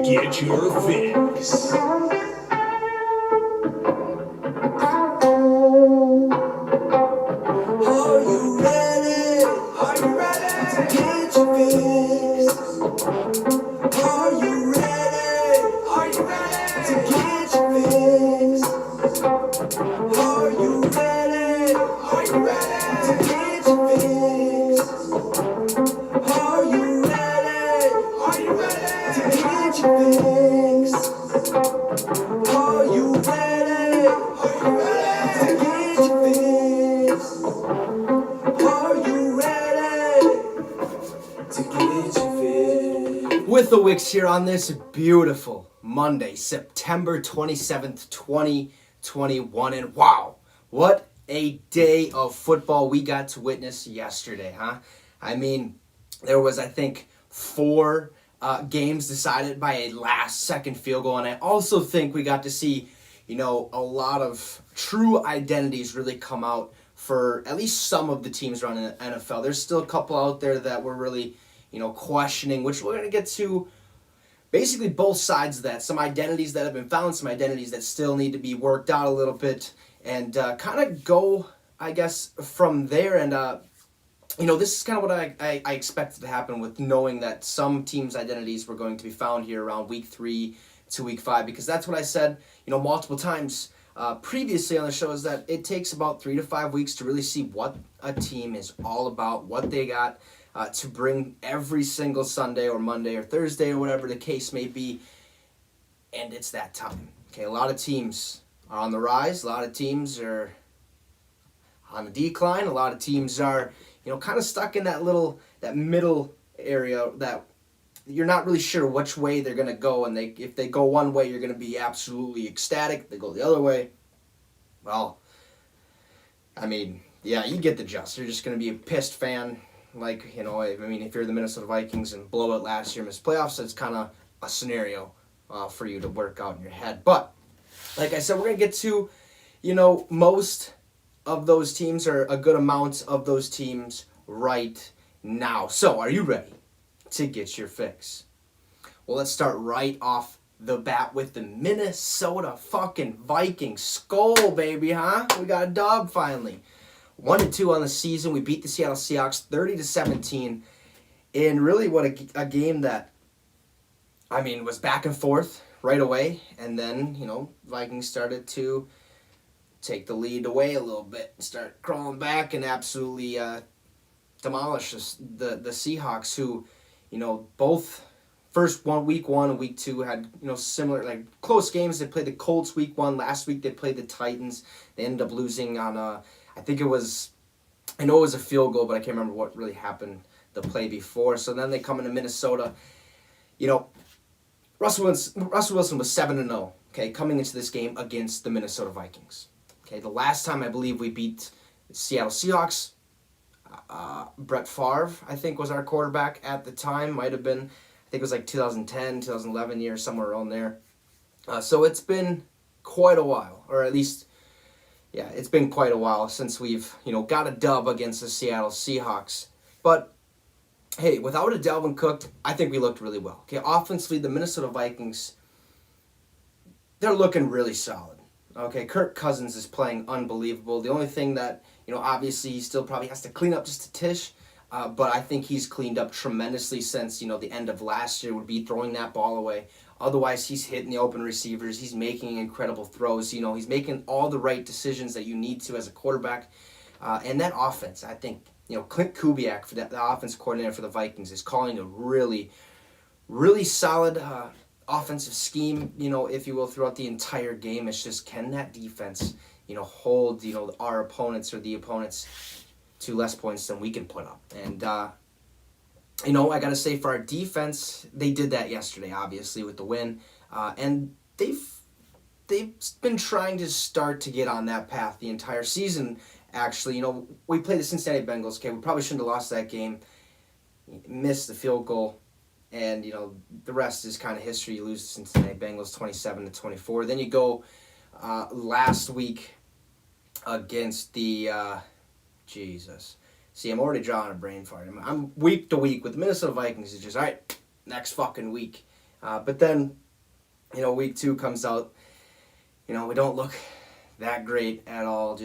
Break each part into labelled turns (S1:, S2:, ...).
S1: get your fix. Are you ready? Are you ready to get your fix? Are you ready? Are you ready to get your fix? Are you ready? Are you ready to get your fix? Are you ready? Are you ready to get your fix? Are you ready? Are you ready to get your fix? Are you ready to get your fix?
S2: With the Wicks here on this beautiful Monday, September 27th, 2021. And wow, what a day of football we got to witness yesterday, huh? I mean, there was, I think, 4 games decided by a last-second field goal. And I also think we got to see, a lot of true identities really come out for at least some of the teams around the NFL. There's still a couple out there that were really, questioning, which we're going to get to basically both sides of that. Some identities that have been found, some identities that still need to be worked out a little bit, and kind of go, I guess, from there. And, this is kind of what I expected to happen with knowing that some teams' identities were going to be found here around week 3 to week 5, because that's what I said, multiple times previously on the show, is that it takes about 3 to 5 weeks to really see what a team is all about, what they got to bring every single Sunday or Monday or Thursday or whatever the case may be. And it's that time. Okay, a lot of teams are on the rise. A lot of teams are on the decline. A lot of teams are, kind of stuck in that middle area that you're not really sure which way they're going to go. And if they go one way, you're going to be absolutely ecstatic. If they go the other way, well, I mean, yeah, you get the gist. You're just going to be a pissed fan. Like, if you're the Minnesota Vikings and blow it last year, miss playoffs, it's kind of a scenario for you to work out in your head. But, like I said, we're going to get to, most of those teams, or a good amount of those teams right now. So, are you ready to get your fix? Well, let's start right off the bat with the Minnesota fucking Vikings. Skol, baby, huh? We got a dub finally. 1-2 on the season. We beat the Seattle Seahawks 30-17 in really what a game that, was back and forth right away. And then, Vikings started to take the lead away a little bit and start crawling back and absolutely demolish the Seahawks, who, both week 1 and week 2 had, similar, close games. They played the Colts week 1. Last week they played the Titans. They ended up losing on I know it was a field goal, but I can't remember what really happened the play before. So then they come into Minnesota. Russell Wilson was 7-0, okay, coming into this game against the Minnesota Vikings. Okay, the last time I believe we beat the Seattle Seahawks, Brett Favre, I think, was our quarterback at the time. Might have been, I think it was like 2010, 2011 year, somewhere around there. So it's been quite a while, or at least, yeah, it's been quite a while since we've, got a dub against the Seattle Seahawks. But, hey, without a Dalvin Cook, I think we looked really well. Okay, offensively, the Minnesota Vikings, they're looking really solid. Okay, Kirk Cousins is playing unbelievable. The only thing that, obviously he still probably has to clean up just a tish, but I think he's cleaned up tremendously since, the end of last year, would be throwing that ball away. Otherwise, he's hitting the open receivers. He's making incredible throws. He's making all the right decisions that you need to as a quarterback. And that offense, I think, Clint Kubiak, the offense coordinator for the Vikings, is calling a really, really solid offensive scheme, if you will, throughout the entire game. It's just, can that defense, hold, our opponents or the opponents to less points than we can put up? And, I got to say, for our defense, they did that yesterday, obviously, with the win. And they've been trying to start to get on that path the entire season, actually. We played the Cincinnati Bengals. Okay, we probably shouldn't have lost that game. Missed the field goal. And, the rest is kind of history. You lose the Cincinnati Bengals 27-24. Then you go last week against the... See, I'm already drawing a brain fart. I'm week to week with the Minnesota Vikings. It's just, all right, next fucking week. But then, week 2 comes out. We don't look that great at all.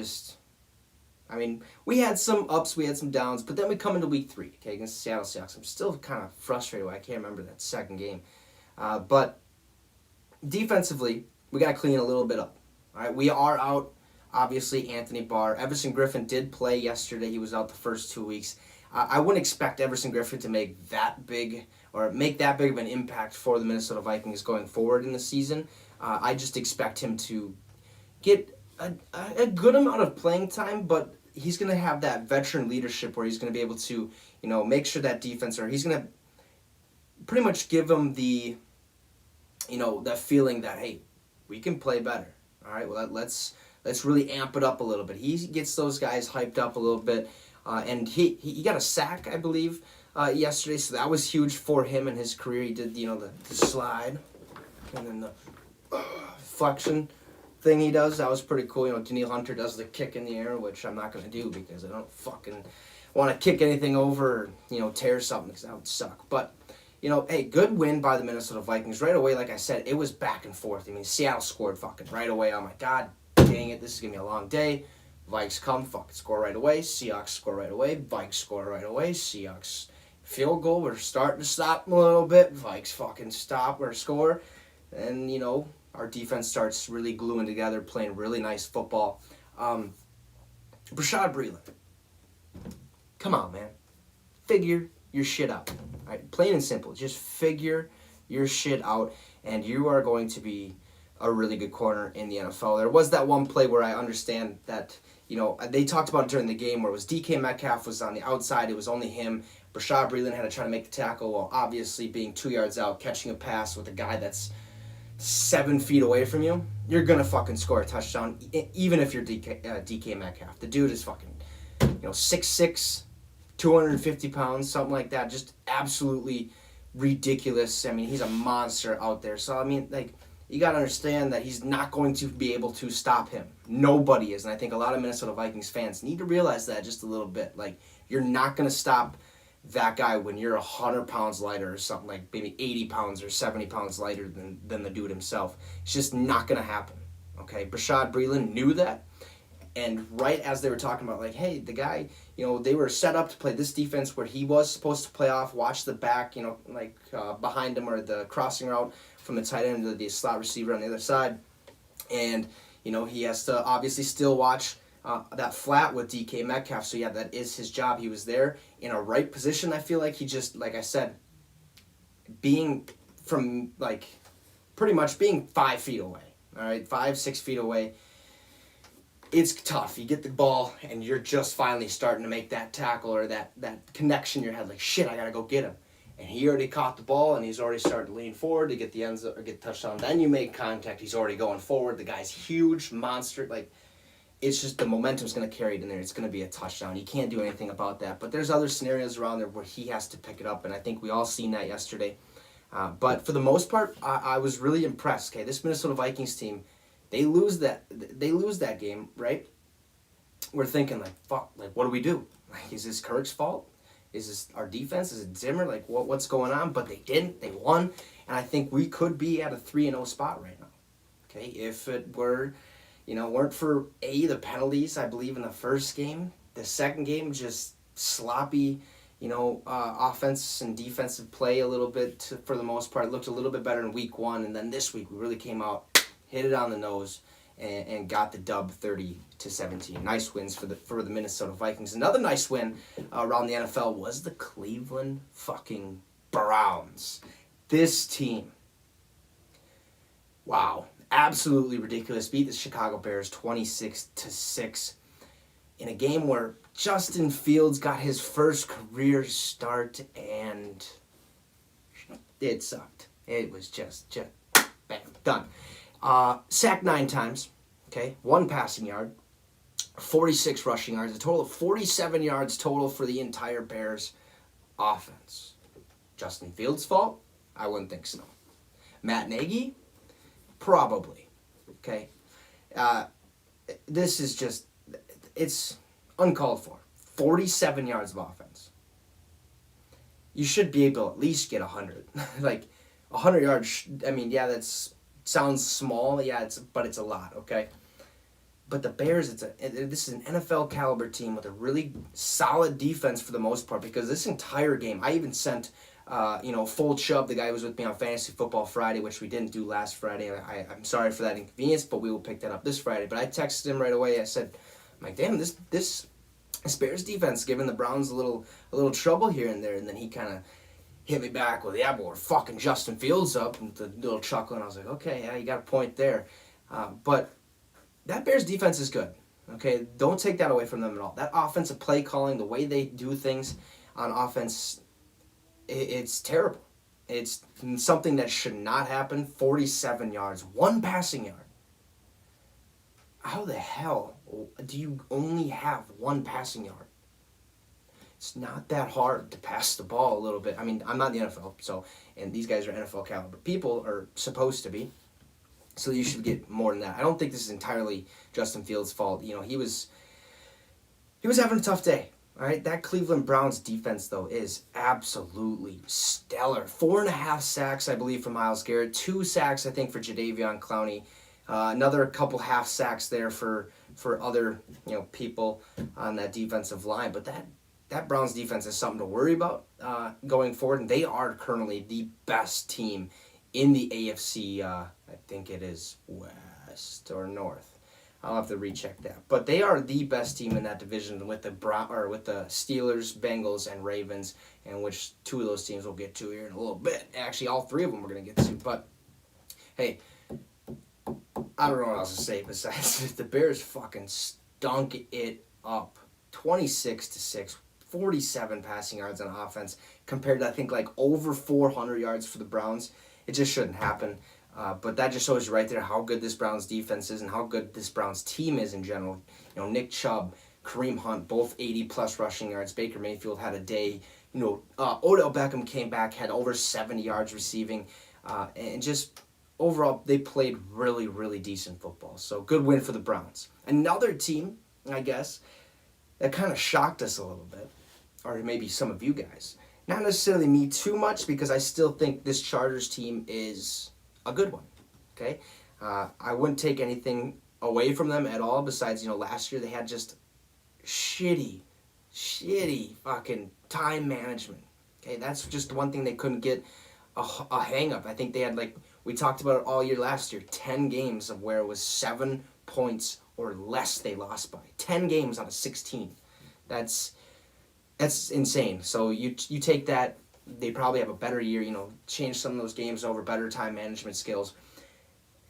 S2: We had some ups, we had some downs, but then we come into week 3, okay, against the Seattle Seahawks. I'm still kind of frustrated. I can't remember that second game. But defensively, we got to clean a little bit up. All right, we are out, obviously, Anthony Barr. Everson Griffin did play yesterday. He was out the first 2 weeks. I wouldn't expect Everson Griffin to make that big of an impact for the Minnesota Vikings going forward in the season. I just expect him to get a good amount of playing time, but he's going to have that veteran leadership where he's going to be able to, make sure that defense, or he's going to pretty much give them the, that feeling that, hey, we can play better. All right, well, let's really amp it up a little bit. He gets those guys hyped up a little bit, and he got a sack, I believe, yesterday, so that was huge for him in his career. He did, the slide and then the flexion thing he does. That was pretty cool. Daniil Hunter does the kick in the air, which I'm not going to do because I don't fucking want to kick anything over or, tear something, because that would suck. But, hey, good win by the Minnesota Vikings. Right away, like I said, it was back and forth. Seattle scored fucking right away. I'm like, God dang it, this is going to be a long day. Vikes come, fucking score right away. Seahawks score right away. Vikes score right away. Seahawks field goal. We're starting to stop a little bit. Vikes fucking stop or score. And, our defense starts really gluing together, playing really nice football. Rashad Breeland. Come on, man. Figure your shit out. All right? Plain and simple. Just figure your shit out, and you are going to be a really good corner in the NFL. There was that one play where I understand that, they talked about it during the game where it was DK Metcalf was on the outside. It was only him. Rashad Breeland had to try to make the tackle while obviously being 2 yards out, catching a pass with a guy that's 7 feet away from you. You're going to fucking score a touchdown, even if you're DK Metcalf. The dude is fucking, 6'6", 250 pounds, something like that. Just absolutely ridiculous. He's a monster out there. So, you got to understand that he's not going to be able to stop him. Nobody is. And I think a lot of Minnesota Vikings fans need to realize that just a little bit. You're not going to stop that guy when you're 100 pounds lighter or something, like maybe 80 pounds or 70 pounds lighter than the dude himself. It's just not going to happen. Okay? Rashad Breeland knew that. And right as they were talking about, hey, the guy, they were set up to play this defense where he was supposed to play off, watch the back, behind him, or the crossing route from the tight end to the slot receiver on the other side. And, he has to obviously still watch that flat with DK Metcalf. So, yeah, that is his job. He was there in a right position. I feel like he just, like I said, being from, pretty much being 5 feet away. All right, 5-6 feet away. It's tough. You get the ball, and you're just finally starting to make that tackle or that connection in your head. Shit, I got to go get him. And he already caught the ball, and he's already starting to lean forward to get the end zone or get the touchdown. Then you make contact. He's already going forward. The guy's huge, monster. It's just the momentum's going to carry it in there. It's going to be a touchdown. You can't do anything about that. But there's other scenarios around there where he has to pick it up, and I think we all seen that yesterday. But for the most part, I was really impressed. Okay, this Minnesota Vikings team, they lose that game, right? We're thinking fuck, what do we do? Is this Kirk's fault? Is this our defense? Is it Zimmer? What's going on? But they didn't. They won, and I think we could be at a 3-0 spot right now. Okay, if it were, weren't for the penalties, I believe, in the first game. The second game, just sloppy, offense and defensive play a little bit for the most part. It looked a little bit better in week 1, and then this week we really came out, hit it on the nose, and got the dub 30-17. Nice wins for the Minnesota Vikings. Another nice win around the NFL was the Cleveland fucking Browns. This team, wow, absolutely ridiculous. Beat the Chicago Bears 26-6 in a game where Justin Fields got his first career start, and it sucked. It was just bam, done. Sacked 9 times, okay, 1 passing yard, 46 rushing yards, a total of 47 yards total for the entire Bears offense. Justin Fields' fault? I wouldn't think so. Matt Nagy? Probably, okay. This is just, it's uncalled for. 47 yards of offense. You should be able to at least get 100. 100 yards, I mean, yeah, that's sounds small. Yeah, but it's a lot, okay? But the Bears, this is an NFL caliber team with a really solid defense for the most part, because this entire game, I even sent, Full Chubb, the guy who was with me on Fantasy Football Friday, which we didn't do last Friday. I'm sorry for that inconvenience, but we will pick that up this Friday. But I texted him right away. I said, I'm like, damn, this Bears defense giving the Browns a little trouble here and there. And then he kind of hit me back with, yeah, but we're fucking Justin Fields up, and the little chuckle. And I was like, okay, yeah, you got a point there. But that Bears defense is good. Okay, don't take that away from them at all. That offensive play calling, the way they do things on offense, it's terrible. It's something that should not happen. 47 yards, one passing yard. How the hell do you only have one passing yard? It's not that hard to pass the ball a little bit. I mean, I'm not in the NFL, and these guys are NFL caliber people, are supposed to be. So you should get more than that. I don't think this is entirely Justin Fields' fault. He was having a tough day. All right, that Cleveland Browns defense, though, is absolutely stellar. 4.5 sacks, I believe, for Myles Garrett. 2 sacks, I think, for Jadeveon Clowney. Another couple half sacks there for other people on that defensive line. But that Browns defense is something to worry about going forward. And they are currently the best team in the AFC. I think it is West or North. I'll have to recheck that. But they are the best team in that division with the Steelers, Bengals, and Ravens, and which 2 of those teams we'll get to here in a little bit. Actually, all 3 of them we're going to get to. But, hey, I don't know what else to say besides the Bears fucking stunk it up. 26-6, 47 passing yards on offense compared to, I think, like over 400 yards for the Browns. It just shouldn't happen. But that just shows you right there how good this Browns defense is and how good this Browns team is in general. Nick Chubb, Kareem Hunt, both 80-plus rushing yards. Baker Mayfield had a day. Odell Beckham came back, had over 70 yards receiving. And just overall, they played really, really decent football. So good win for the Browns. Another team, I guess, that kind of shocked us a little bit, or maybe some of you guys. Not necessarily me too much, because I still think this Chargers team is a good one, okay? I wouldn't take anything away from them at all, besides, last year they had just shitty fucking time management, okay? That's just one thing they couldn't get a hang of. I think they had, we talked about it all year last year, 10 games of where it was 7 points or less they lost by. 10 games out of 16. That's insane. So you take that, they probably have a better year, change some of those games over, better time management skills,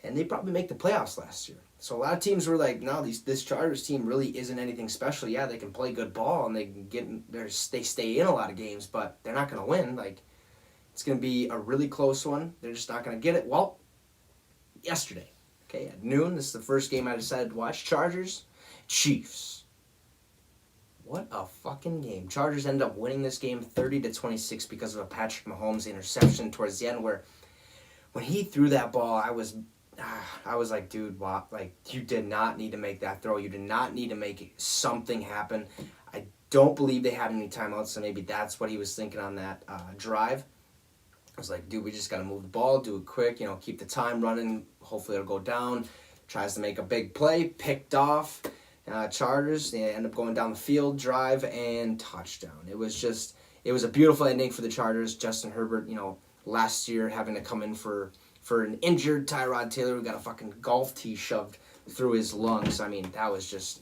S2: and they probably make the playoffs last year. So a lot of teams were like, no, this Chargers team really isn't anything special. Yeah, they can play good ball and they can they stay in a lot of games, but they're not going to win. It's going to be a really close one. They're just not going to get it. Well, yesterday, okay, at noon, this is the first game I decided to watch. Chargers, Chiefs. What a fucking game. Chargers ended up winning this game 30-26 because of a Patrick Mahomes interception towards the end, where when he threw that ball, I was like, dude, what? You did not need to make that throw. You did not need to make something happen. I don't believe they had any timeouts, so maybe that's what he was thinking on that drive. I was like, dude, we just got to move the ball, do it quick, keep the time running. Hopefully it'll go down. Tries to make a big play, picked off. Chargers, they end up going down the field, drive, and touchdown. It was a beautiful ending for the Chargers. Justin Herbert, last year having to come in for an injured Tyrod Taylor who got a fucking golf tee shoved through his lungs. I mean, that was just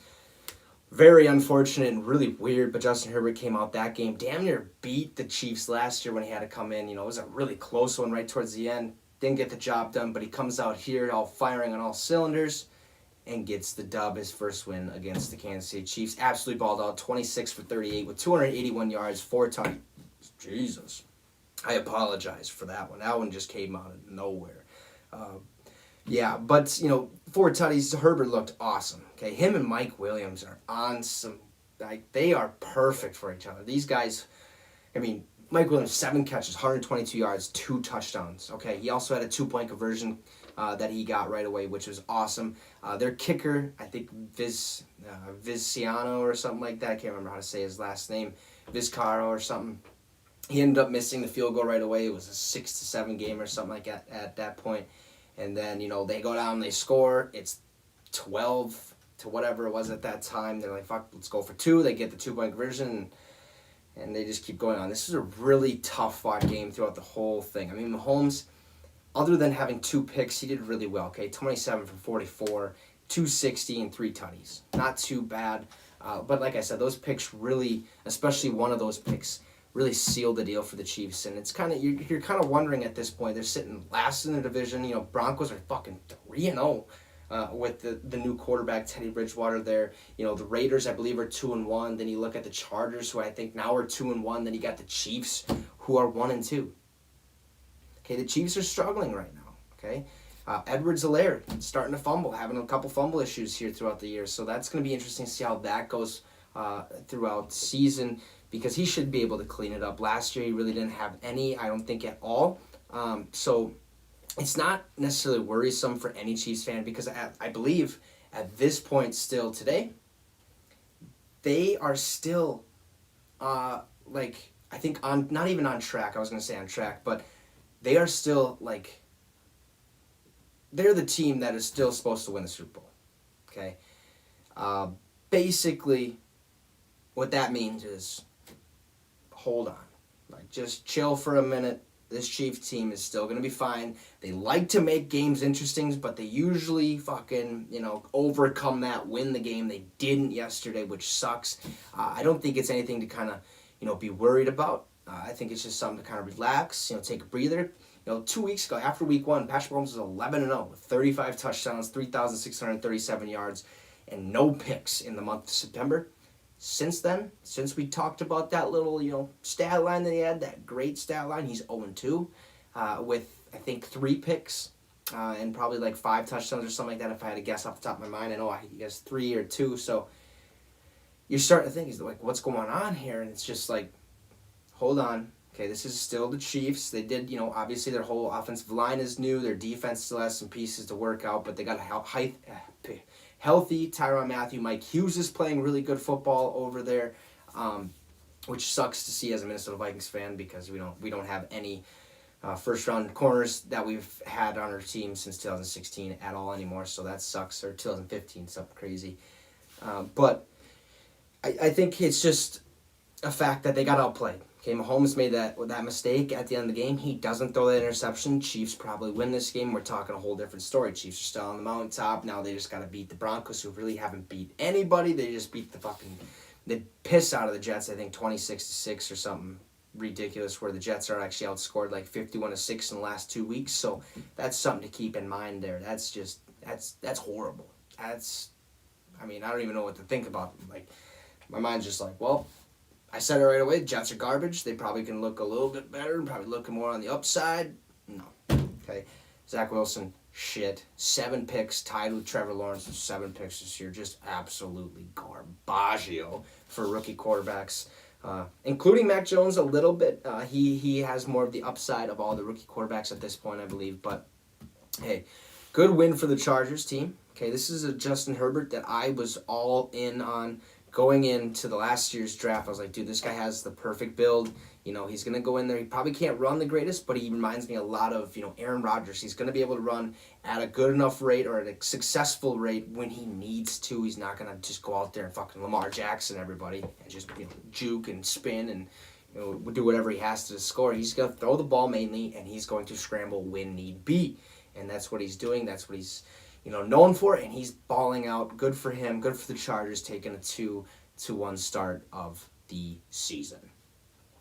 S2: very unfortunate and really weird, but Justin Herbert came out that game, damn near beat the Chiefs last year when he had to come in. It was a really close one right towards the end. Didn't get the job done, but he comes out here all firing on all cylinders and gets the dub, his first win against the Kansas City Chiefs. Absolutely balled out, 26 for 38 with 281 yards, 4 touchdowns. Jesus. I apologize for that one. That one just came out of nowhere. But 4 tutties. Herbert looked awesome. Okay, him and Mike Williams are on some, they are perfect for each other. These guys, Mike Williams, 7 catches, 122 yards, 2 touchdowns. Okay, he also had a 2-point conversion that he got right away, which was awesome. Their kicker, I think Vizciano or something like that. I can't remember how to say his last name. Vizcaro or something. He ended up missing the field goal right away. It was a 6-7 game or something like that at that point. And then, they go down, they score. It's 12 to whatever it was at that time. They're like, fuck, let's go for 2. They get the 2-point conversion, and they just keep going on. This is a really tough-fought game throughout the whole thing. I mean, Mahomes, other than having 2 picks, he did really well, okay? 27 for 44, 260, and 3 tutties. Not too bad. But like I said, those picks really, especially one of those picks, really sealed the deal for the Chiefs. And it's kind of, you're kind of wondering at this point, they're sitting last in the division. Broncos are fucking 3-0 with the new quarterback, Teddy Bridgewater there. The Raiders, I believe, are 2-1. Then you look at the Chargers, who I think now are 2-1. Then you got the Chiefs, who are 1-2. Okay, the Chiefs are struggling right now, okay? Edwards-Helaire starting to fumble, having a couple fumble issues here throughout the year. So that's going to be interesting to see how that goes throughout the season, because he should be able to clean it up. Last year, he really didn't have any, I don't think, at all. So it's not necessarily worrisome for any Chiefs fan, because I believe at this point still today, they are still, I think, not even on track. I was going to say on track, but they are still, they're the team that is still supposed to win the Super Bowl, okay? Basically, what that means is, hold on. Just chill for a minute. This Chiefs team is still going to be fine. They like to make games interesting, but they usually fucking, overcome that, win the game. They didn't yesterday, which sucks. I don't think it's anything to kind of, be worried about. I think it's just something to kind of relax, take a breather. 2 weeks ago, after week 1, Patrick Mahomes was 11-0 with 35 touchdowns, 3,637 yards, and no picks in the month of September. Since then, since we talked about that little, stat line that he had, that great stat line, he's 0-2 with, I think, 3 picks and probably 5 touchdowns or something like that if I had to guess off the top of my mind. I know he has 3 or 2, so you're starting to think, he's what's going on here? And it's just hold on. Okay, this is still the Chiefs. They did, obviously their whole offensive line is new. Their defense still has some pieces to work out, but they got a healthy Tyrann Mathieu. Mike Hughes is playing really good football over there, which sucks to see as a Minnesota Vikings fan, because we don't have any first round corners that we've had on our team since 2016 at all anymore. So that sucks. Or 2015, something crazy. But I think it's just a fact that they got outplayed. Okay, Mahomes made that mistake at the end of the game. He doesn't throw that interception. Chiefs probably win this game. We're talking a whole different story. Chiefs are still on the mountaintop. Now they just got to beat the Broncos, who really haven't beat anybody. They just beat the piss out of the Jets, I think 26-6 or something ridiculous, where the Jets are actually outscored 51-6 in the last 2 weeks. So that's something to keep in mind there. That's horrible. I don't even know what to think about. My mind's just well, I said it right away. Jets are garbage. They probably can look a little bit better. Probably looking more on the upside. No. Okay. Zach Wilson, shit. 7 picks, tied with Trevor Lawrence with 7 picks this year. Just absolutely garbaggio for rookie quarterbacks, including Mac Jones a little bit. He has more of the upside of all the rookie quarterbacks at this point, I believe. But, hey, good win for the Chargers team. Okay, this is a Justin Herbert that I was all in on. Going into the last year's draft, I was like, dude, this guy has the perfect build. He's going to go in there. He probably can't run the greatest, but he reminds me a lot of, Aaron Rodgers. He's going to be able to run at a good enough rate, or at a successful rate, when he needs to. He's not going to just go out there and fucking Lamar Jackson everybody and just, juke and spin and, do whatever he has to score. He's going to throw the ball mainly, and he's going to scramble when need be. And that's what he's doing. That's what he's known for, and he's balling out. Good for him. Good for the Chargers, taking a 2-1 start of the season.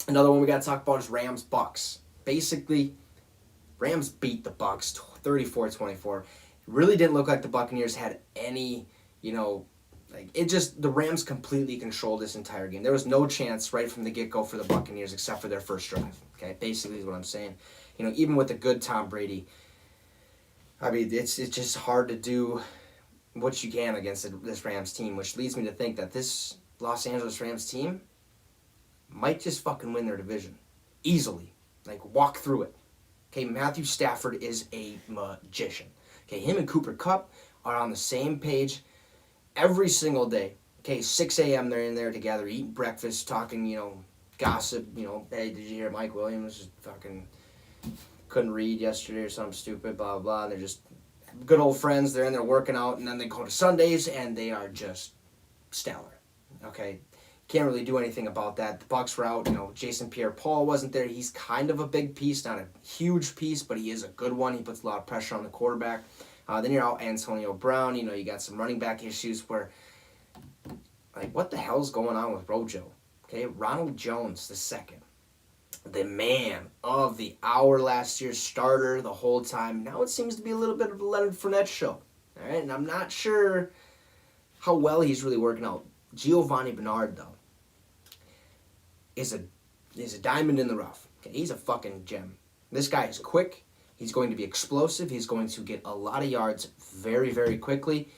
S2: Another one we got to talk about is Rams-Bucks. Basically, Rams beat the Bucks 34-24. It really didn't look like the Buccaneers had any, the Rams completely controlled this entire game. There was no chance right from the get-go for the Buccaneers except for their first drive. Okay, basically is what I'm saying. Even with the good Tom Brady, it's just hard to do what you can against this Rams team, which leads me to think that this Los Angeles Rams team might just fucking win their division. Easily. Walk through it. Okay, Matthew Stafford is a magician. Okay, him and Cooper Kupp are on the same page every single day. Okay, 6 a.m. they're in there together, eating breakfast, talking, gossip, hey, did you hear Mike Williams just fucking couldn't read yesterday or something stupid, blah, blah, blah. And they're just good old friends. They're in there working out, and then they go to Sundays, and they are just stellar. Okay? Can't really do anything about that. The Bucs were out. Jason Pierre-Paul wasn't there. He's kind of a big piece, not a huge piece, but he is a good one. He puts a lot of pressure on the quarterback. Then you're out Antonio Brown. You got some running back issues where, like, what the hell's going on with Rojo? Okay, Ronald Jones II, the man of the hour last year, starter the whole time. Now it seems to be a little bit of a Leonard Fournette show. All right, and I'm not sure how well he's really working out. Giovanni Bernard, though, is a diamond in the rough. Okay, he's a fucking gem. This guy is quick. He's going to be explosive. He's going to get a lot of yards very, very quickly.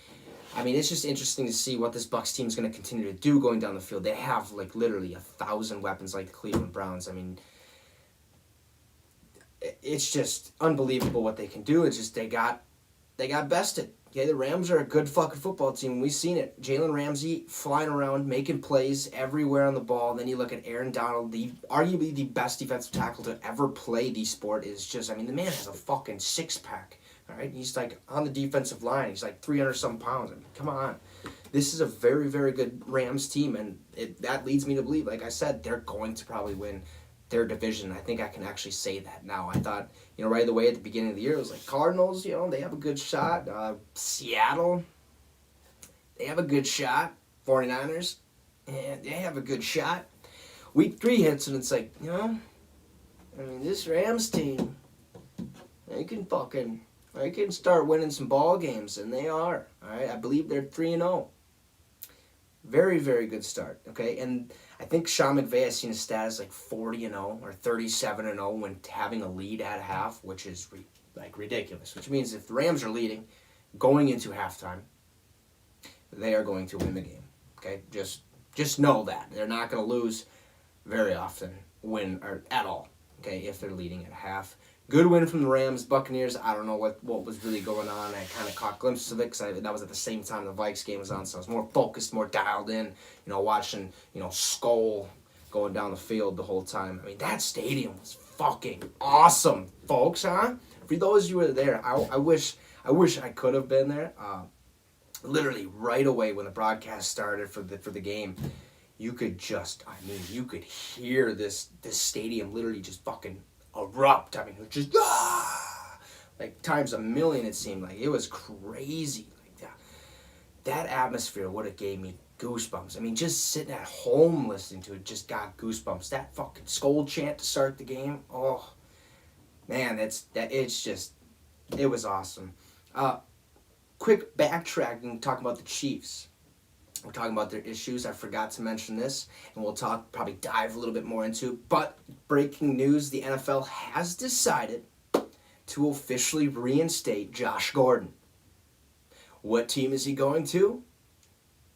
S2: I mean, it's just interesting to see what this Bucs team is going to continue to do going down the field. They have, like, literally 1,000 weapons like the Cleveland Browns. I mean, it's just unbelievable what they can do. It's just they got bested. Okay, the Rams are a good fucking football team. We've seen it. Jalen Ramsey flying around, making plays everywhere on the ball. Then you look at Aaron Donald, arguably the best defensive tackle to ever play the sport. Is just, I mean, the man has a fucking six-pack. All right, he's like on the defensive line. He's like 300-some pounds. I mean, come on. This is a very, very good Rams team, and that leads me to believe, like I said, they're going to probably win their division. I think I can actually say that now. I thought, right away at the beginning of the year, it was like Cardinals, they have a good shot. Seattle, they have a good shot. 49ers, and they have a good shot. Week 3 hits, and it's like, I mean, this Rams team, they can start winning some ball games, and they are. All right, I believe they're 3-0. Very, very good start. Okay, and I think Sean McVay has seen a stat as like 40-0 or 37-0 when having a lead at half, which is ridiculous. Which means if the Rams are leading, going into halftime, they are going to win the game. Okay, just know that they're not going to lose very often, or at all. Okay, if they're leading at half. Good win from the Rams. Buccaneers, I don't know what was really going on. I kind of caught glimpses of it because that was at the same time the Vikes game was on, so I was more focused, more dialed in, watching, Skull going down the field the whole time. I mean, that stadium was fucking awesome, folks, huh? For those of you who were there, I wish I could have been there. Literally right away when the broadcast started for the game, you could hear this stadium literally just fucking erupt. I mean, it was just like times a million. It seemed like it was crazy. Like that atmosphere would have gave me goosebumps. I mean, just sitting at home listening to it just got goosebumps. That fucking Skull chant to start the game. Oh man, it was awesome. Quick backtracking, talking about the Chiefs. We're talking about their issues. I forgot to mention this, and we'll probably dive a little bit more into it. But breaking news, the NFL has decided to officially reinstate Josh Gordon. What team is he going to?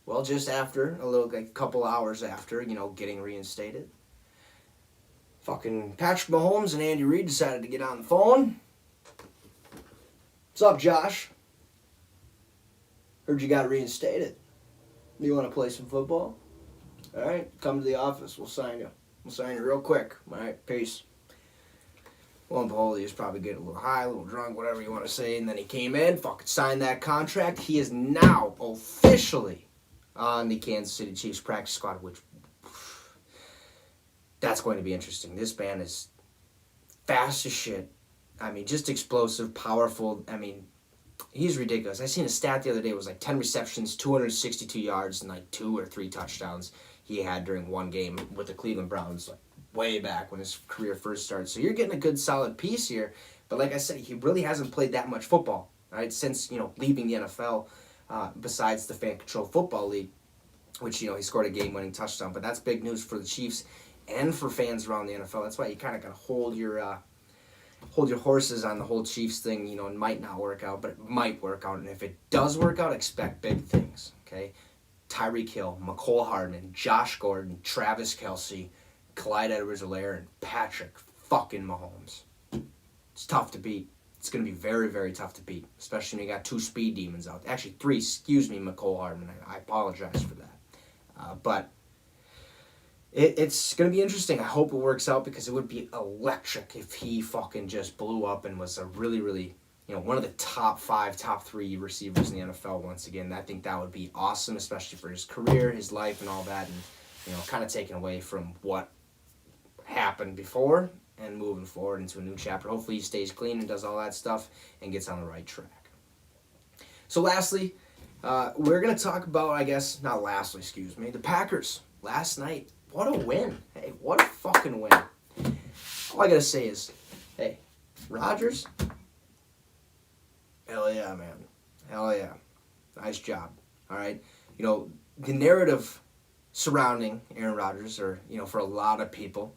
S2: Well, just after, a couple hours after, getting reinstated, fucking Patrick Mahomes and Andy Reid decided to get on the phone. What's up, Josh? Heard you got reinstated. Do you want to play some football? All right, come to the office. We'll sign you. We'll sign you real quick. All right, peace. Lo and behold, he was probably getting a little high, a little drunk, whatever you want to say. And then he came in, fucking signed that contract. He is now officially on the Kansas City Chiefs practice squad, which that's going to be interesting. This man is fast as shit. I mean, just explosive, powerful. I mean, he's ridiculous. I seen a stat the other day. It was like 10 receptions, 262 yards, and like 2 or 3 touchdowns he had during one game with the Cleveland Browns, like way back when his career first started. So you're getting a good, solid piece here. But like I said, he really hasn't played that much football, right, since, leaving the NFL, besides the Fan Control Football League, which, he scored a game-winning touchdown. But that's big news for the Chiefs and for fans around the NFL. That's why you kind of got to hold your horses on the whole Chiefs thing. It might not work out, but it might work out. And if it does work out, expect big things, okay? Tyreek Hill, McCole Hardman, Josh Gordon, Travis Kelce, Clyde Edwards-Helaire, and Patrick fucking Mahomes. It's tough to beat. It's going to be very, very tough to beat, especially when you got 2 speed demons out. Actually, 3, excuse me, McCole Hardman. I apologize for that. But It's going to be interesting. I hope it works out because it would be electric if he fucking just blew up and was a really, really, one of the top 5, top 3 receivers in the NFL once again. I think that would be awesome, especially for his career, his life, and all that, and, kind of taken away from what happened before and moving forward into a new chapter. Hopefully he stays clean and does all that stuff and gets on the right track. So lastly, we're going to talk about, the Packers last night. What a win. Hey, what a fucking win. All I got to say is, hey, Rodgers, hell yeah, man. Hell yeah. Nice job. All right. The narrative surrounding Aaron Rodgers, or, for a lot of people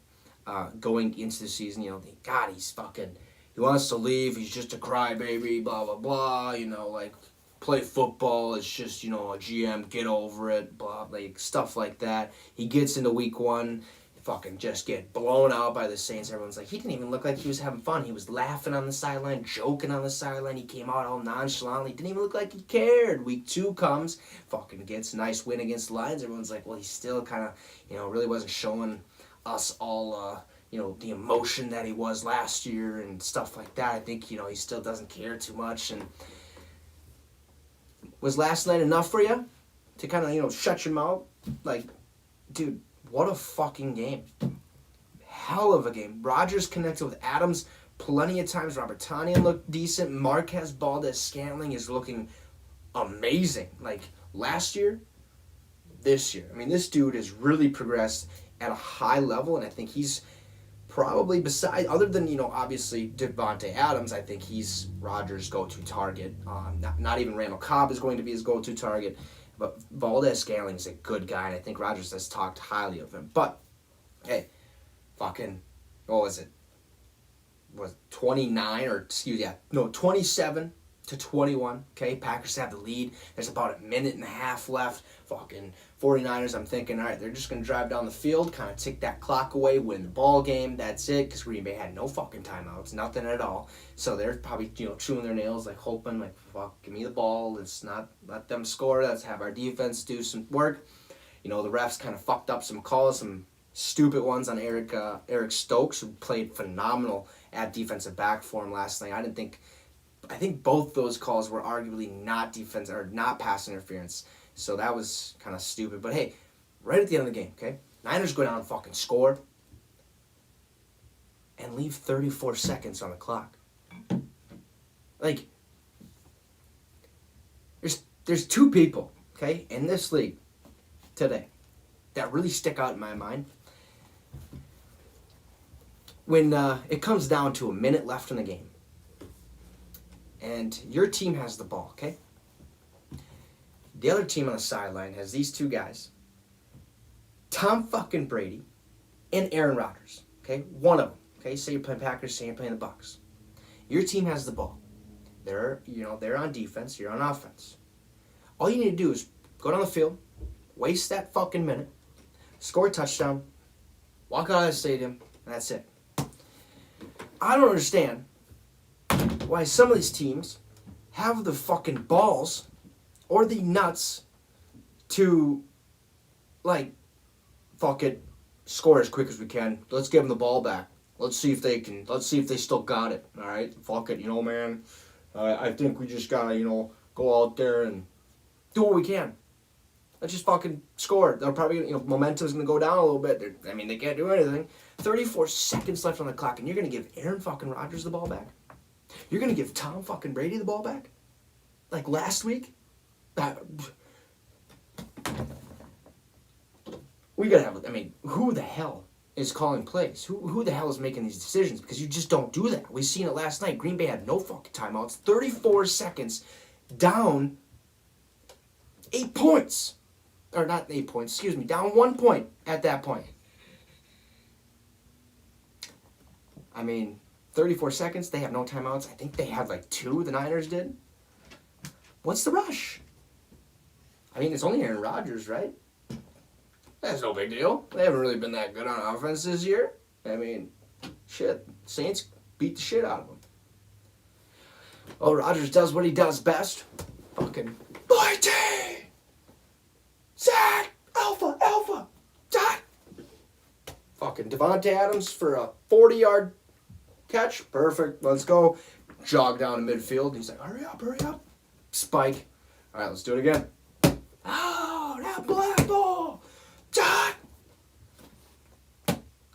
S2: going into the season, God, he wants to leave. He's just a crybaby, blah, blah, blah, play football, it's just, a GM, get over it, blah, stuff like that. He gets into week 1, fucking just get blown out by the Saints. Everyone's like, he didn't even look like he was having fun. He was laughing on the sideline, joking on the sideline. He came out all nonchalantly. Didn't even look like he cared. Week 2 comes, fucking gets a nice win against the Lions. Everyone's like, well, he still kind of, really wasn't showing us all, the emotion that he was last year and stuff like that. I think, he still doesn't care too much. And was last night enough for you to kind of, shut your mouth? Dude, what a fucking game. Hell of a game. Rodgers connected with Adams plenty of times. Robert Tonyan looked decent. Marquez Valdez-Scantling is looking amazing. Last year, this year. I mean, this dude has really progressed at a high level, and I think he's probably, other than, obviously Devontae Adams, I think he's Rodgers' go-to target. Not even Randall Cobb is going to be his go-to target, but Valdez-Scantling is a good guy, and I think Rodgers has talked highly of him. But, hey, fucking, what was it? Was 27 to 21. Okay, Packers have the lead. There's about a minute and a half left. Fucking 49ers, I'm thinking, all right, they're just going to drive down the field, kind of tick that clock away, win the ball game. That's it, because Green Bay had no fucking timeouts, nothing at all. So they're probably, chewing their nails, hoping, fuck, give me the ball. Let's not let them score. Let's have our defense do some work. The refs kind of fucked up some calls, some stupid ones on Eric Stokes, who played phenomenal at defensive back for him last night. I think both those calls were arguably not defense or not pass interference. So that was kind of stupid. But hey, right at the end of the game, okay? Niners go down and fucking score and leave 34 seconds on the clock. There's 2 people, okay, in this league today that really stick out in my mind. When it comes down to a minute left in the game, and your team has the ball, okay? The other team on the sideline has these 2 guys, Tom fucking Brady and Aaron Rodgers, okay? One of them, okay? Say you're playing Packers, say you're playing the Bucks. Your team has the ball. They're on defense, you're on offense. All you need to do is go down the field, waste that fucking minute, score a touchdown, walk out of the stadium, and that's it. I don't understand why some of these teams have the fucking balls or the nuts to, fuck it, score as quick as we can. Let's give them the ball back. Let's see if they still got it, all right? Fuck it, man. I think we just gotta, go out there and do what we can. Let's just fucking score. They'll probably, momentum's gonna go down a little bit. They can't do anything. 34 seconds left on the clock, and you're gonna give Aaron fucking Rodgers the ball back? You're going to give Tom fucking Brady the ball back? Last week? We got to have, who the hell is calling plays? Who the hell is making these decisions? Because you just don't do that. We seen it last night. Green Bay had no fucking timeouts. 34 seconds down 8 points. Or not 8 points, down 1 point at that point. 34 seconds, they have no timeouts. I think they had 2, the Niners did. What's the rush? It's only Aaron Rodgers, right? That's no big deal. They haven't really been that good on offense this year. Shit. Saints beat the shit out of them. Oh, Rodgers does what he does best. Fucking Mighty! Zach! Alpha! Zach! fucking Devontae Adams for a 40-yard catch. Perfect. Let's go. Jog down to midfield. He's like, hurry up, hurry up. Spike. All right, let's do it again. Oh, that black ball. Jack.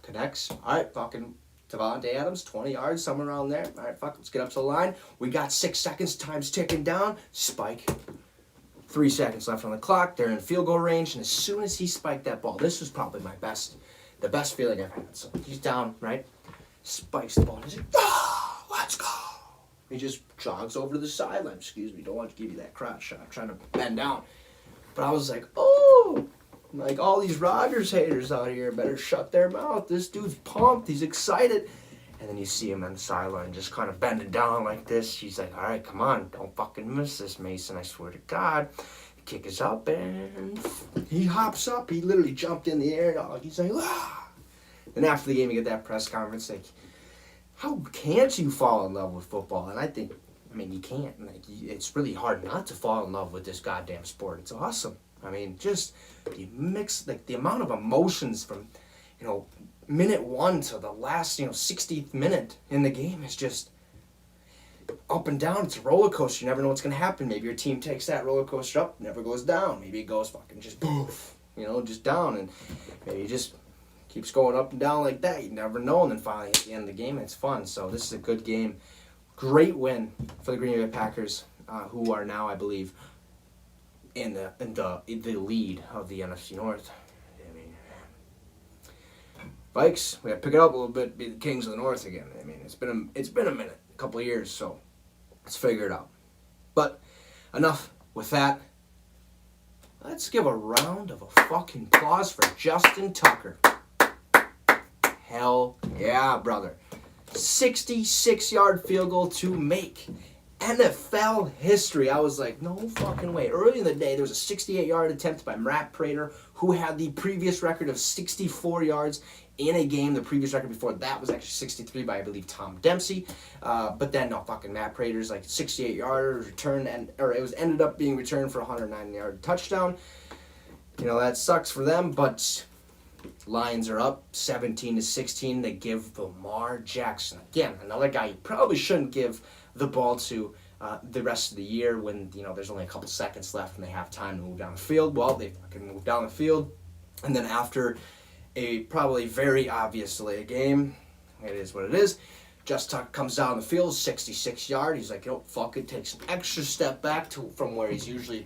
S2: Connects. All right, fucking Devontae Adams, 20 yards, somewhere around there. All right, fuck, let's get up to the line. We got 6 seconds. Time's ticking down. Spike. 3 seconds left on the clock. They're in field goal range, and as soon as he spiked that ball, this was probably the best feeling I've had. So he's down, right? Spikes the ball. He's like, let's go. He just jogs over to the sideline. Excuse me, don't want to give you that crotch shot. I'm trying to bend down. But I was like, oh, like all these Rodgers haters out here better shut their mouth. This dude's pumped. He's excited. And then you see him on the sideline just kind of bending down like this. She's like, all right, come on. Don't fucking miss this, Mason. I swear to God. The kick is up, and he hops up. He literally jumped in the air, dog. He's like, ah. Then after the game, you get that press conference, like, how can't you fall in love with football? And I think, I mean, you can't. Like, it's really hard not to fall in love with this goddamn sport. It's awesome. I mean, just you mix, like, the amount of emotions from, you know, minute 1 to the last, 60th minute in the game is just up and down. It's a roller coaster. You never know what's going to happen. Maybe your team takes that roller coaster up, never goes down. Maybe it goes fucking just boof, just down. And maybe it just keeps going up and down like that. You never know. And then finally at the end of the game, it's fun. So this is a good game. Great win for the Green Bay Packers, who are now, I believe, in the lead of the NFC North. Vikes, we got to pick it up a little bit, be the kings of the North again. I mean, it's been a minute, a couple of years, so let's figure it out. But enough with that. Let's give a round of a fucking applause for Justin Tucker. Hell yeah, brother. 66-yard field goal to make NFL history. I was like, no fucking way. Early in the day, there was a 68-yard attempt by Matt Prater, who had the previous record of 64 yards in a game. The previous record before that was actually 63 by, I believe, Tom Dempsey. But then, no, fucking Matt Prater's like 68-yard return, or it was ended up being returned for a 109-yard touchdown. That sucks for them, but Lions are up 17-16. They give Lamar Jackson, again, another guy you probably shouldn't give the ball to the rest of the year when, there's only a couple seconds left and they have time to move down the field. Well, they fucking move down the field. And then after a probably very obvious delay of game, it is what it is, Justin Tucker comes down the field, 66-yard. He's like, fuck it, takes an extra step back from where he's usually,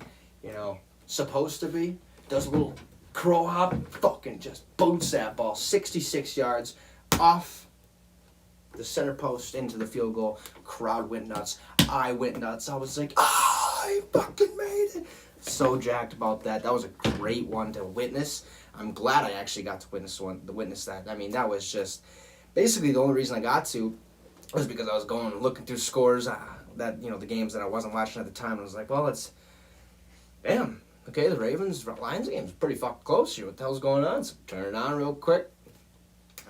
S2: supposed to be. Does a little crow hop, fucking just boots that ball 66 yards off the center post into the field goal. Crowd went nuts. I went nuts. I was like, I fucking made it. So jacked about that. That was a great one to witness. I'm glad I actually got to witness that. I mean, that was just basically the only reason I got to was because I was going and looking through scores the games that I wasn't watching at the time. And I was like, well, bam. Okay, the Lions game is pretty fucking close here. What the hell's going on? So turn it on real quick.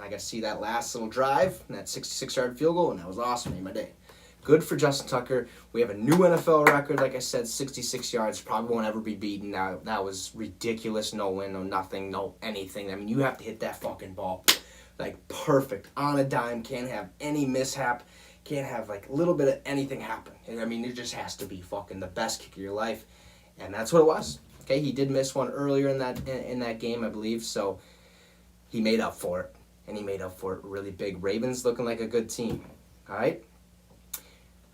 S2: I got to see that last little drive and that 66-yard field goal, and that was awesome. Made my day. Good for Justin Tucker. We have a new NFL record, like I said, 66 yards. Probably won't ever be beaten. Now, that was ridiculous. No win, no nothing, no anything. I mean, you have to hit that fucking ball like perfect on a dime. Can't have any mishap. Can't have like a little bit of anything happen. I mean, it just has to be fucking the best kick of your life, and that's what it was. Okay, he did miss one earlier in that game, I believe, so he made up for it. And he made up for it really big. Ravens looking like a good team. All right?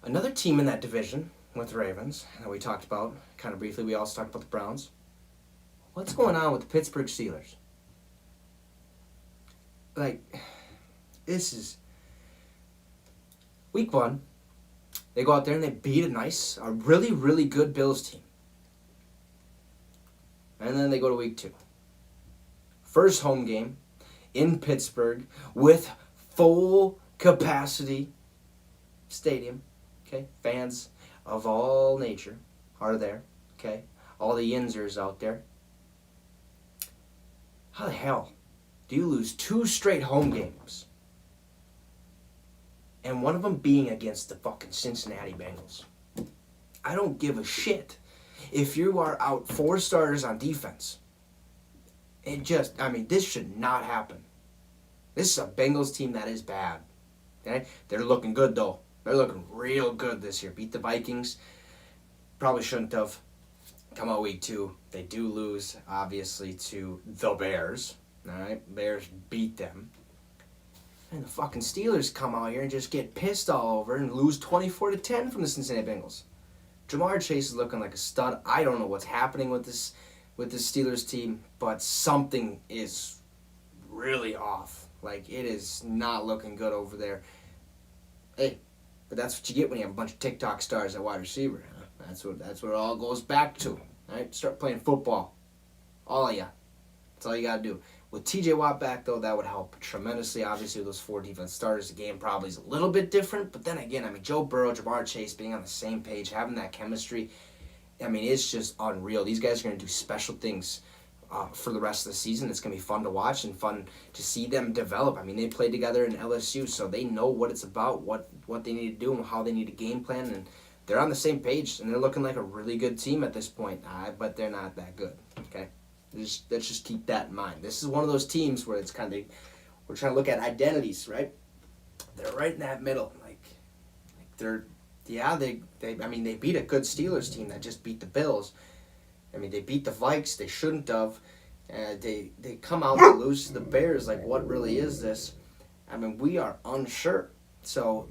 S2: Another team in that division with the Ravens that we talked about kind of briefly. We also talked about the Browns. What's going on with the Pittsburgh Steelers? Like, this is week 1. They go out there and they beat a really, really good Bills team. And then they go to week 2. First home game in Pittsburgh with full capacity stadium. Okay, fans of all nature are there. Okay, all the Yinzers out there. How the hell do you lose 2 straight home games? And one of them being against the fucking Cincinnati Bengals. I don't give a shit if you are out 4 starters on defense. This should not happen. This is a Bengals team that is bad. Okay? They're looking good, though. They're looking real good this year. Beat the Vikings. Probably shouldn't have. Come out week 2. They do lose, obviously, to the Bears. All right? Bears beat them. And the fucking Steelers come out here and just get pissed all over and lose 24-10 from the Cincinnati Bengals. Jamar Chase is looking like a stud. I don't know what's happening with this Steelers team, but something is really off. Like, it is not looking good over there. Hey, but that's what you get when you have a bunch of TikTok stars at wide receiver. Huh? That's what it all goes back to. Right? Start playing football. All of you. That's all you got to do. With TJ Watt back, though, that would help tremendously. Obviously, with those 4 defense starters, the game probably is a little bit different. But then again, I mean, Joe Burrow, Jamar Chase being on the same page, having that chemistry, I mean, it's just unreal. These guys are going to do special things for the rest of the season. It's going to be fun to watch and fun to see them develop. I mean, they played together in LSU, so they know what it's about, what they need to do, and how they need to game plan. And they're on the same page, and they're looking like a really good team at this point. But they're not that good, okay? Let's just keep that in mind. This is one of those teams where it's kind of, we're trying to look at identities, right? They're right in that middle. Like they're, yeah, they beat a good Steelers team that just beat the Bills. I mean, they beat the Vikes. They shouldn't have. They come out to lose to the Bears. Like, what really is this? I mean, we are unsure. So,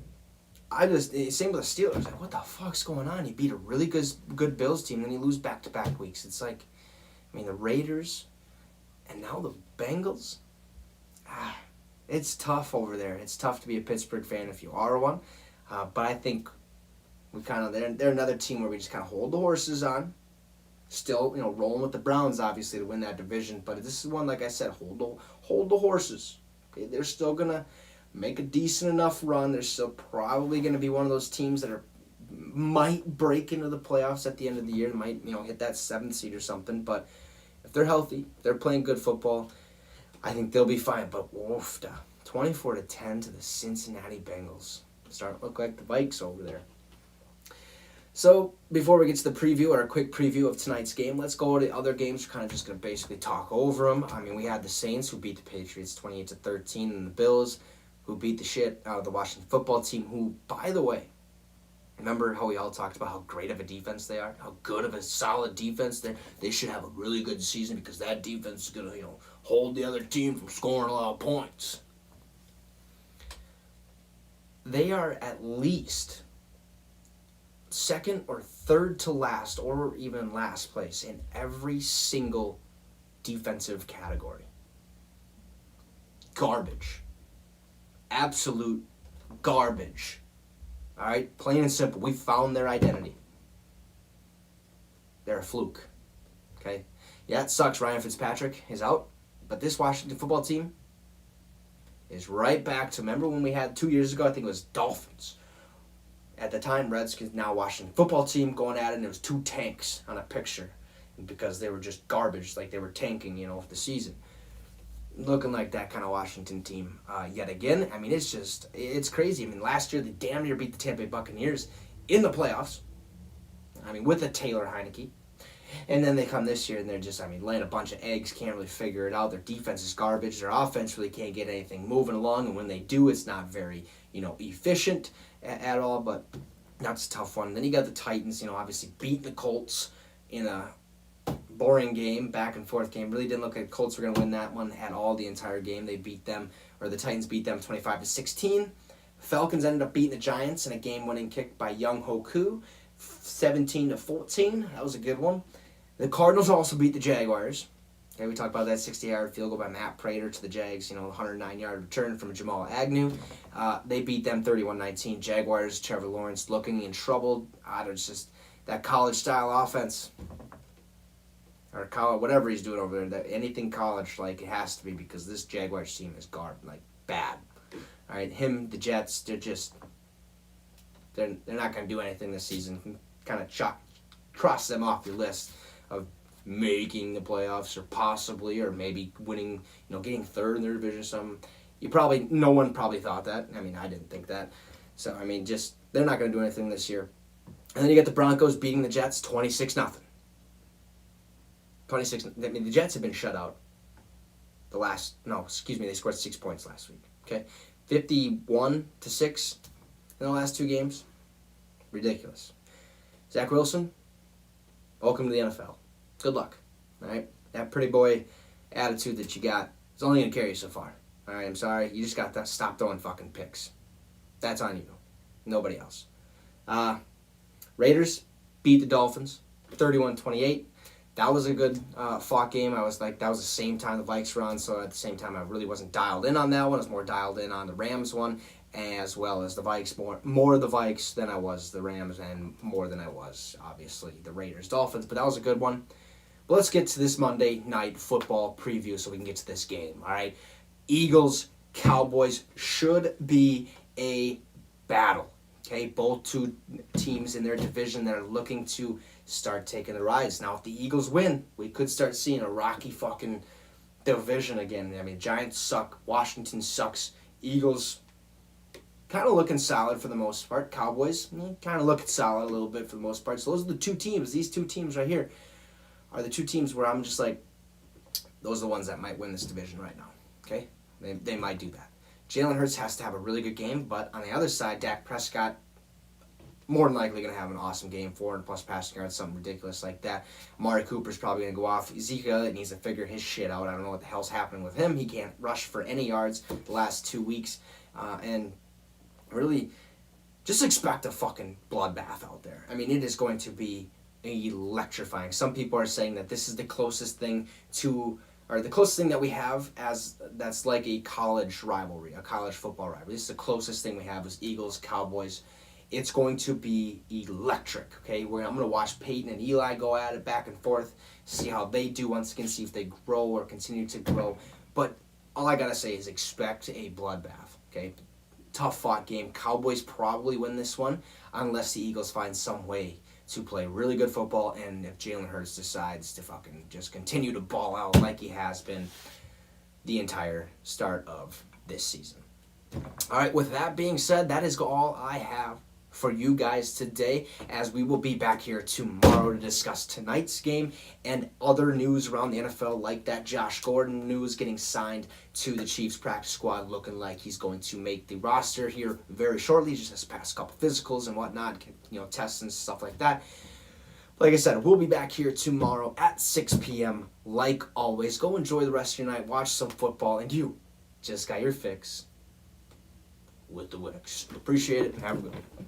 S2: same with the Steelers. Like, what the fuck's going on? You beat a really good Bills team, then you lose back-to-back weeks. It's like, I mean, the Raiders, and now the Bengals. It's tough over there. It's tough to be a Pittsburgh fan if you are one. But I think we kind of, they're another team where we just kind of hold the horses on. Still, rolling with the Browns, obviously, to win that division. But this is one, like I said, hold the horses. Okay, they're still going to make a decent enough run. They're still probably going to be one of those teams that might break into the playoffs at the end of the year. They might, hit that 7th seed or something. But if they're healthy, they're playing good football, I think they'll be fine. But 24-10 to the Cincinnati Bengals. Starting to look like the Vikes over there. So, before we get to the preview, or a quick preview of tonight's game, let's go to other games. We're kind of just going to basically talk over them. I mean, we had the Saints, who beat the Patriots 28-13, and the Bills, who beat the shit out of the Washington football team, who, by the way, remember how we all talked about how great of a defense they are? How good of a solid defense they should have a really good season because that defense is going to, hold the other team from scoring a lot of points. They are at least second or third to last, or even last place in every single defensive category. Garbage. Absolute garbage. All right? Plain and simple. We found their identity. They're a fluke. Okay? Yeah, it sucks. Ryan Fitzpatrick is out. But this Washington football team is right back to, remember when we had 2 years ago, I think it was Dolphins. At the time, Redskins, now Washington football team going at it, and it was 2 tanks on a picture because they were just garbage, like they were tanking, for the season. Looking like that kind of Washington team yet again. I mean, it's crazy. I mean, last year they damn near beat the Tampa Bay Buccaneers in the playoffs. I mean, with a Taylor Heineke. And then they come this year and they're just, laying a bunch of eggs, can't really figure it out. Their defense is garbage. Their offense really can't get anything moving along. And when they do, it's not very, efficient at all. But that's a tough one. And then you got the Titans, obviously beat the Colts in a boring game, back and forth game. Really didn't look like the Colts were going to win that one at all the entire game. They beat them, or the Titans beat them 25-16. Falcons ended up beating the Giants in a game-winning kick by Young Hoku, 17-14. That was a good one. The Cardinals also beat the Jaguars. Okay, we talked about that 60-yard field goal by Matt Prater to the Jags, 109-yard return from Jamal Agnew. They beat them 31-19. Jaguars, Trevor Lawrence looking in trouble. There's just that college-style offense. Or college, whatever he's doing over there. That anything college, it has to be, because this Jaguars team is bad. All right, the Jets, they're not going to do anything this season. Kind of cross them off your list of making the playoffs, or possibly, or maybe winning, getting third in their division or something. No one probably thought that. I didn't think that. So, they're not going to do anything this year. And then you got the Broncos beating the Jets 26-0. 26. The Jets have been shut out They scored 6 points last week. Okay, 51-6 in the last 2 games. Ridiculous. Zach Wilson, welcome to the NFL. Good luck. All right, that pretty boy attitude that you got is only gonna carry you so far. All right, I'm sorry. You just got to stop throwing fucking picks. That's on you. Nobody else. Raiders beat the Dolphins 31-28. That was a good fought game. I was like, that was the same time the Vikes were on, so at the same time I really wasn't dialed in on that one. I was more dialed in on the Rams one, as well as the Vikes, more the Vikes than I was the Rams, and more than I was, obviously, the Raiders. Dolphins, but that was a good one. But let's get to this Monday night football preview so we can get to this game, all right? Eagles, Cowboys should be a battle, okay? Both two teams in their division that are looking to start taking the rides. Now, if the Eagles win, we could start seeing a rocky fucking division again. I mean, Giants suck. Washington sucks. Eagles kind of looking solid for the most part. Cowboys kind of looking solid a little bit for the most part. So those are the two teams. These two teams right here are the two teams where I'm just like, those are the ones that might win this division right now. Okay? They might do that. Jalen Hurts has to have a really good game, but on the other side, Dak Prescott more than likely going to have an awesome game, 400-plus passing yards, something ridiculous like that. Amari Cooper's probably going to go off. Ezekiel needs to figure his shit out. I don't know what the hell's happening with him. He can't rush for any yards the last 2 weeks. And really, just expect a fucking bloodbath out there. I mean, it is going to be electrifying. Some people are saying that this is the closest thing that we have that's like a college rivalry, a college football rivalry. This is the closest thing we have is Eagles, Cowboys. It's going to be electric, okay? I'm going to watch Peyton and Eli go at it back and forth, see how they do once again, see if they grow or continue to grow. But all I got to say is expect a bloodbath, okay? Tough fought game. Cowboys probably win this one unless the Eagles find some way to play really good football, and if Jalen Hurts decides to fucking just continue to ball out like he has been the entire start of this season. All right, with that being said, that is all I have for you guys today, as we will be back here tomorrow to discuss tonight's game and other news around the NFL, like that Josh Gordon news getting signed to the Chiefs practice squad, looking like he's going to make the roster here very shortly. He just has passed a couple physicals and whatnot, tests and stuff like that. Like I said, we'll be back here tomorrow at 6 p.m. Like always, go enjoy the rest of your night, watch some football, and you just got your fix with the Wicks. Appreciate it, and have a good one.